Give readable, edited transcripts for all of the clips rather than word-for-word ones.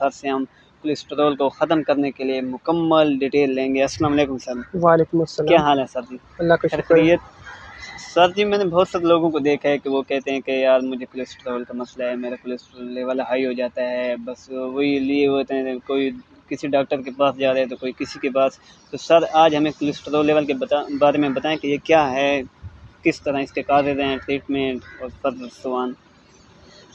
Sir से हम cholesterol को ख़त्म करने के लिए मुकम्मल डिटेल लेंगे। अस्सलाम वालेकुम सर। वालेकुम अस्सलाम। क्या हाल है सर जी? अल्लाह का शुक्र है। खैरियत? सर जी मैंने बहुत सारे लोगों को देखा है कि वो कहते हैं कि यार मुझे कोलेस्ट्रॉल का मसला है, मेरा कोलेस्ट्रॉल लेवल हाई हो जाता है, बस वही लिए होते हैं, कोई किसी डॉक्टर के पास जा रहे हैं तो कोई किसी के पास। तो सर आज हमें कोलेस्ट्रॉल लेवल के बारे में बताएं कि ये क्या है, किस तरह इसके कायदे हैं, ट्रीटमेंट और फर्दर सवान।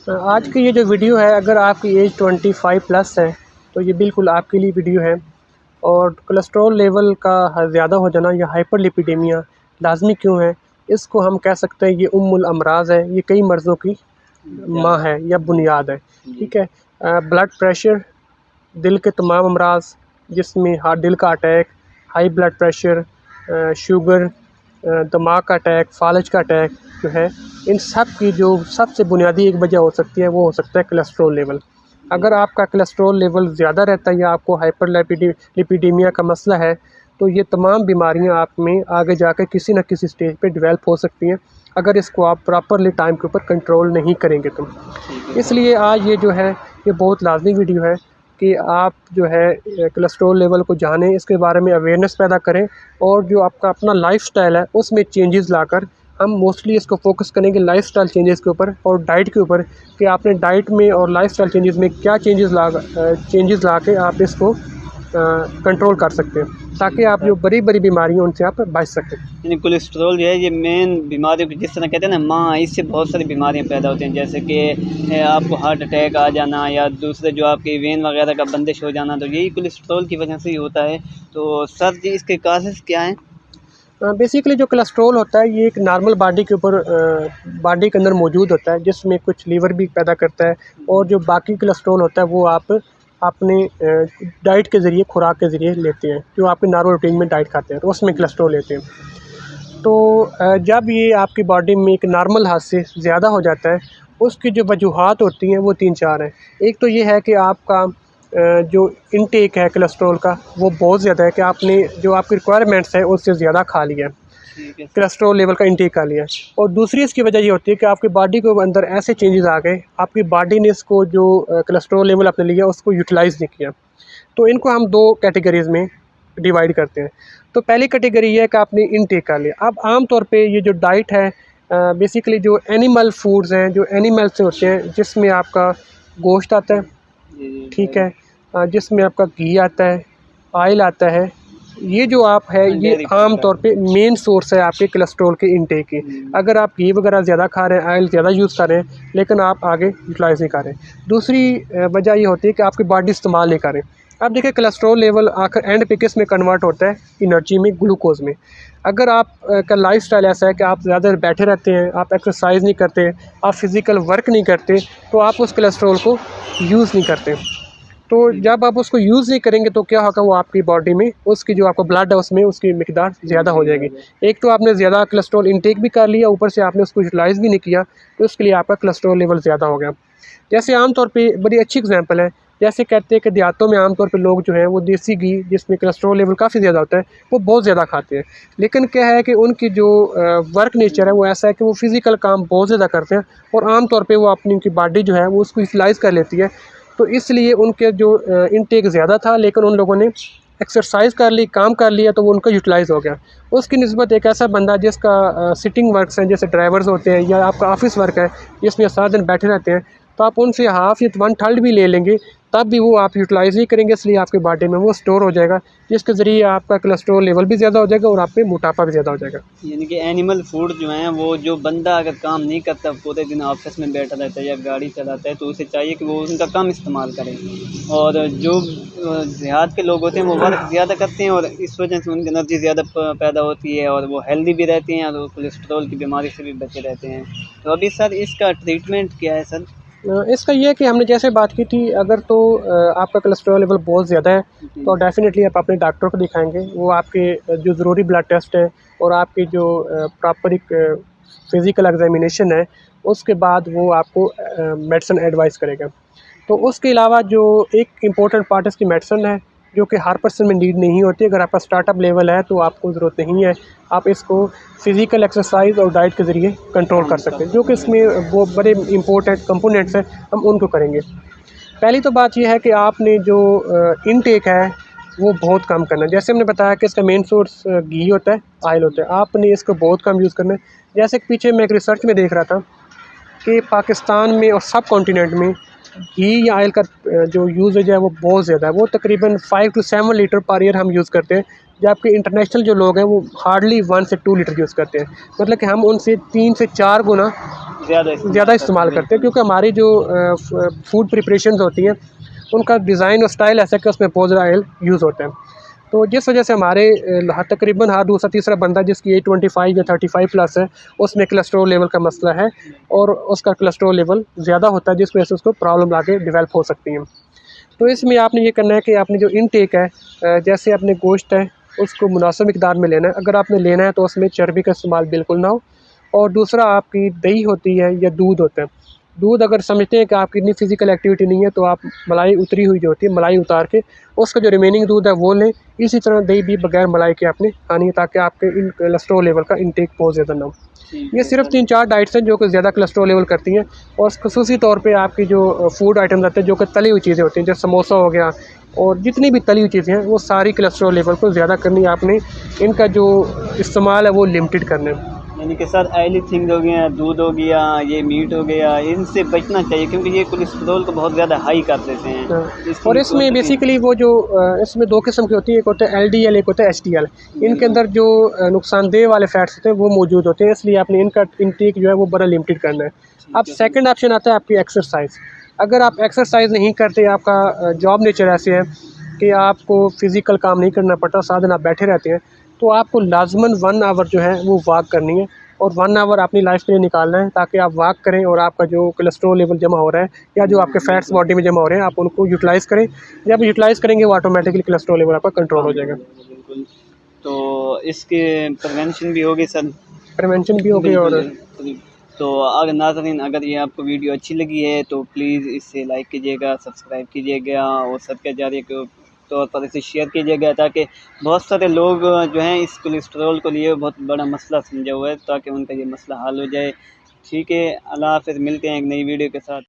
आज की ये जो वीडियो है, अगर आपकी एज 25+ है तो ये बिल्कुल आपके लिए वीडियो है। और कोलेस्ट्रॉल लेवल का ज़्यादा हो जाना या हाइपरलिपिडेमिया लाजमी क्यों है, इसको हम कह सकते हैं ये उम्मुल अमराज है, ये कई मर्ज़ों की माँ है या बुनियाद है। ठीक है। ब्लड प्रेशर, दिल के तमाम अमराज जिसमें दिल का attack, high blood pressure, sugar, दिमाग का अटैक, फालज का अटैक जो है, इन सब की जो सबसे बुनियादी एक वजह हो सकती है वो हो सकता है कोलेस्ट्रॉल लेवल। अगर आपका कोलेस्ट्रॉल लेवल ज़्यादा रहता है या आपको हाइपरलिपिडेमिया का मसला है तो ये तमाम बीमारियां आप में आगे जाकर किसी न किसी स्टेज पे डेवलप हो सकती हैं, अगर इसको आप प्रॉपरली टाइम के ऊपर कंट्रोल नहीं करेंगे तो। इसलिए आज ये जो है ये बहुत लाजमी वीडियो है कि आप जो है कोलेस्ट्रॉल लेवल को जानें, इसके बारे में अवेयरनेस पैदा करें और जो आपका अपना लाइफस्टाइल है उसमें चेंजेस लाकर हम मोस्टली इसको फोकस करेंगे लाइफस्टाइल चेंजेस के ऊपर और डाइट के ऊपर कि आपने डाइट में और लाइफस्टाइल चेंजेस में क्या चेंजेस ला के आप इसको कंट्रोल कर सकते हैं, ताकि आप जो बड़ी बड़ी बीमारियां उनसे आप बच सकें। यानी कोलेस्ट्रॉल जो है ये मेन बीमारियों की, जिस तरह कहते हैं ना माँ, इससे बहुत सारी बीमारियां पैदा होती हैं, जैसे कि आपको हार्ट अटैक आ जाना या दूसरे जो आपकी वेन वगैरह का बंदिश हो जाना, तो यही कोलेस्ट्रॉल की वजह से ही होता है। तो सर जी इसके काजेज़ क्या हैं? बेसिकली जो कोलेस्ट्रॉल होता है ये एक नॉर्मल बॉडी के ऊपर बॉडी के अंदर मौजूद होता है, जिसमें कुछ लीवर भी पैदा करता है, और जो बाकी कोलेस्ट्रॉल होता है वो आप अपने डाइट के ज़रिए, खुराक के ज़रिए लेते हैं, जो आपके नॉर्मल रूटीन में डाइट खाते हैं तो उसमें कोलेस्ट्रॉल लेते हैं। तो जब ये आपकी बॉडी में एक नॉर्मल हद से ज़्यादा हो जाता है, उसकी जो वजूहात होती हैं वो 3-4 हैं। एक तो ये है कि आपका जो इंटेक है कोलेस्ट्रॉल का वो बहुत ज़्यादा है, कि आपने जो आपकी रिक्वायरमेंट्स है उससे ज़्यादा खा लिया, कोलेस्ट्रॉल लेवल का इंटेक कर लिया। और दूसरी इसकी वजह ये होती है कि आपकी बॉडी के अंदर ऐसे चेंजेस आ गए, आपकी बॉडी ने इसको जो कोलेस्ट्रॉल लेवल आपने लिया उसको यूटिलाइज़ नहीं किया। तो इनको हम 2 कैटेगरीज़ में डिवाइड करते हैं। तो पहली कैटेगरी ये है कि आपने इनटेक कर लिया। अब आम तौर पे ये जो डाइट है बेसिकली जो एनिमल फूड्स हैं, जो एनिमल से होते हैं, जिसमें आपका गोश्त आता है, ठीक है, जिसमें आपका घी आता है, ऑयल आता है, ये जो आप है ये आम तौर पे मेन सोर्स है आपके कोलेस्ट्रॉल के इनटेक की। अगर आप घी वगैरह ज़्यादा खा रहे हैं, ऑयल ज़्यादा यूज़ कर रहे हैं, लेकिन आप आगे यूटिलाइज़ नहीं कर रहे हैं। दूसरी वजह ये होती है कि आपकी बॉडी इस्तेमाल नहीं कर रहे। अब देखिए कोलेस्ट्रॉल लेवल आखिर एंड पे किस में कन्वर्ट होता है, एनर्जी में, ग्लूकोज में। अगर आप का लाइफस्टाइल ऐसा है कि आप ज़्यादा बैठे रहते हैं, आप एक्सरसाइज नहीं करते, आप फिज़िकल वर्क नहीं करते, तो आप उस कोलेस्ट्रॉल को यूज़ नहीं करते। तो जब आप उसको यूज़ नहीं करेंगे तो क्या होगा, वो आपकी बॉडी में उसकी जो आपका ब्लड है उसमें उसकी मिकदार ज़्यादा हो जाएगी। एक तो आपने ज़्यादा कोलेस्ट्रॉल इंटेक भी कर लिया, ऊपर से आपने उसको यूटिलाइज़ भी नहीं किया, तो उसके लिए आपका कोलेस्ट्रॉल लेवल ज़्यादा हो गया। जैसे आम तौर पे बड़ी अच्छी एग्जांपल है, जैसे कहते हैं कि देहातों में आमतौर पे लोग जो हैं वो देसी घी जिसमें कोलेस्ट्रॉल लेवल काफ़ी ज़्यादा होता है वो बहुत ज़्यादा खाते हैं। लेकिन क्या है कि उनकी जो वर्क नेचर है वो ऐसा है कि वो फिज़िकल काम बहुत ज़्यादा करते हैं और आम तौर पे वो अपनी उनकी बॉडी जो है वो उसको यूटिलाइज़ कर लेती है। तो इसलिए उनके जो इनटेक ज़्यादा था, लेकिन उन लोगों ने एक्सरसाइज कर ली, काम कर लिया, तो वो उनका यूटिलाइज़ हो गया। उसकी निस्बत एक ऐसा बंदा जिसका सिटिंग वर्क्स हैं, जैसे ड्राइवर्स होते हैं, या आपका ऑफिस वर्क है जिसमें सारा दिन बैठे रहते हैं, तो आप उनसे हाफ़ या 1/3 भी ले लेंगे तब भी वो आप यूटिलाइज़ नहीं करेंगे, इसलिए आपके बॉडी में वो स्टोर हो जाएगा, जिसके ज़रिए आपका कोलेस्ट्रॉल लेवल भी ज़्यादा हो जाएगा और आप पे मोटापा भी ज़्यादा हो जाएगा। यानी कि एनिमल फूड जो हैं वो, जो बंदा अगर काम नहीं करता, पूरे दिन ऑफिस में बैठा रहता है या गाड़ी चलाता है, तो उसे चाहिए कि वो उनका कम इस्तेमाल करें। और जो देहात के लोग होते हैं वो वर्क ज़्यादा करते हैं और इस वजह से उनकी एनर्जी ज़्यादा पैदा होती है और वो हेल्दी भी रहते हैं और कोलेस्ट्रॉल की बीमारी से भी बचे रहते हैं। तो अभी सर इसका ट्रीटमेंट क्या है सर? इसका ये है कि हमने जैसे बात की थी, अगर तो आपका कोलेस्ट्रॉल लेवल बहुत ज़्यादा है तो डेफ़िनेटली आप अपने डॉक्टर को दिखाएंगे। वो आपके जो ज़रूरी ब्लड टेस्ट है और आपकी जो प्रॉपर एक फ़िज़िकल एग्ज़ामिनेशन है, उसके बाद वो आपको मेडिसिन एडवाइस करेगा। तो उसके अलावा जो एक इम्पोर्टेंट पार्ट इसकी मेडिसिन है, जो कि हर पर्सन में नीड नहीं होती। अगर आपका स्टार्टअप लेवल है तो आपको ज़रूरत नहीं है, आप इसको फ़िज़िकल एक्सरसाइज और डाइट के ज़रिए कंट्रोल कर सकते हैं, जो कि इसमें वो बड़े इंपॉर्टेंट कंपोनेंट्स हैं, हम उनको करेंगे। पहली तो बात ये है कि आपने जो इनटेक है वो बहुत कम करना है। जैसे हमने बताया कि इसका मेन सोर्स घी होता है, ऑयल होता है, आपने इसको बहुत कम यूज़ करना है। जैसे कि पीछे मैं एक रिसर्च में देख रहा था कि पाकिस्तान में और सब कॉन्टिनेंट में घी या ऑयल का जो यूज़ेज है वो बहुत ज़्यादा है। वो तकरीबन 5 to 7 लीटर पर ईयर हम यूज़ करते हैं, जबकि इंटरनेशनल जो लोग हैं वो हार्डली 1 से 2 लीटर यूज़ करते हैं। मतलब कि हम उनसे 3 से 4 गुना ज़्यादा इस्तेमाल करते हैं, क्योंकि हमारी जो फूड प्रिपरेशंस होती हैं उनका डिज़ाइन और स्टाइल ऐसा है कि उसमें बहुत ज़्यादा ऑयल यूज़ होता है। तो जिस वजह से हमारे तकरीबन हर दूसरा तीसरा बंदा जिसकी एज 25 या 35 प्लस है, उसमें कोलेस्ट्रॉल लेवल का मसला है और उसका कोलेस्ट्रॉल लेवल ज़्यादा होता है, जिस वजह से उसको प्रॉब्लम आगे डेवलप हो सकती हैं। तो इसमें आपने ये करना है कि आपने जो इनटेक है, जैसे अपने गोश्त है उसको मुनासिब मिकदार में लेना है। अगर आपने लेना है तो उसमें चर्बी का इस्तेमाल बिल्कुल ना हो। और दूसरा, आपकी दही होती है या दूध होता है, दूध अगर समझते हैं कि आपकी इतनी फ़िज़िकल एक्टिविटी नहीं है तो आप मलाई उतरी हुई जो होती है, मलाई उतार के उसका जो रिमेनिंग दूध है वो लें। इसी तरह दही भी बगैर मलाई के आपने खानी है, ताकि आपके इन कोलेस्ट्रॉल लेवल का इंटेक बहुत ज़्यादा ना हो। ये सिर्फ 3-4 डाइट्स हैं जो कि ज़्यादा कोलेस्ट्रॉल लेवल करती हैं। और ख़ुसूसी तौर पे आपकी जो फूड आइटम्स आते हैं जो कि तली हुई चीज़ें होती हैं, जैसे समोसा हो गया और जितनी भी तली हुई चीज़ें हैं, वो सारी कोलेस्ट्रॉल लेवल को ज़्यादा करनी है आपने। इनका जो इस्तेमाल है वो लिमिटेड करना है। यानी कि सर ऑयली थिंग्स हो गया, दूध हो गया, ये मीट हो गया, इनसे बचना चाहिए क्योंकि ये कोलेस्ट्रॉल को बहुत ज़्यादा हाई कर देते हैं। और इसमें बेसिकली वो जो इसमें 2 किस्म की होती है, एक होता है LDL, एक होता है HDL। इनके अंदर जो नुकसानदेह वाले फैट्स होते हैं वो मौजूद होते हैं, इसलिए आपने इनका इंटेक जो है वो बड़ा लिमिटेड करना है। अब सेकंड ऑप्शन आता है आपकी एक्सरसाइज। अगर आप एक्सरसाइज नहीं करते, आपका जॉब नेचर ऐसे है कि आपको फिज़िकल काम नहीं करना पड़ता, सारा दिन आप बैठे रहते हैं, तो आपको लाजमन 1 आवर जो है वो वॉक करनी है। और 1 आवर अपनी लाइफ के लिए निकालना है, ताकि आप वॉक करें और आपका जो कोलेस्ट्रॉल लेवल जमा हो रहा है या जो आपके फैट्स बॉडी में जमा हो रहे हैं आप उनको यूटिलाइज़ करें। जब यूटिलाइज़ करेंगे वो ऑटोमेटिकली कोलेस्ट्रॉल लेवल आपका कंट्रोल हो जाएगा। बिल्कुल। तो इसके प्रिवेंशन भी होगी सर। प्रिवेंशन भी होगी। और तो अगर नाज़रीन, अगर ये आपको वीडियो अच्छी लगी है तो प्लीज़ इसे लाइक कीजिएगा, सब्सक्राइब कीजिएगा और सदका जारिया के तौर पर इसे शेयर कीजिएगा, ताकि बहुत सारे लोग जो हैं इस कोलेस्ट्रॉल को लिए बहुत बड़ा मसला समझा हुआ है, ताकि उनका ये मसला हल हो जाए। ठीक है, अल्लाह हाफ़िज़, मिलते हैं एक नई वीडियो के साथ।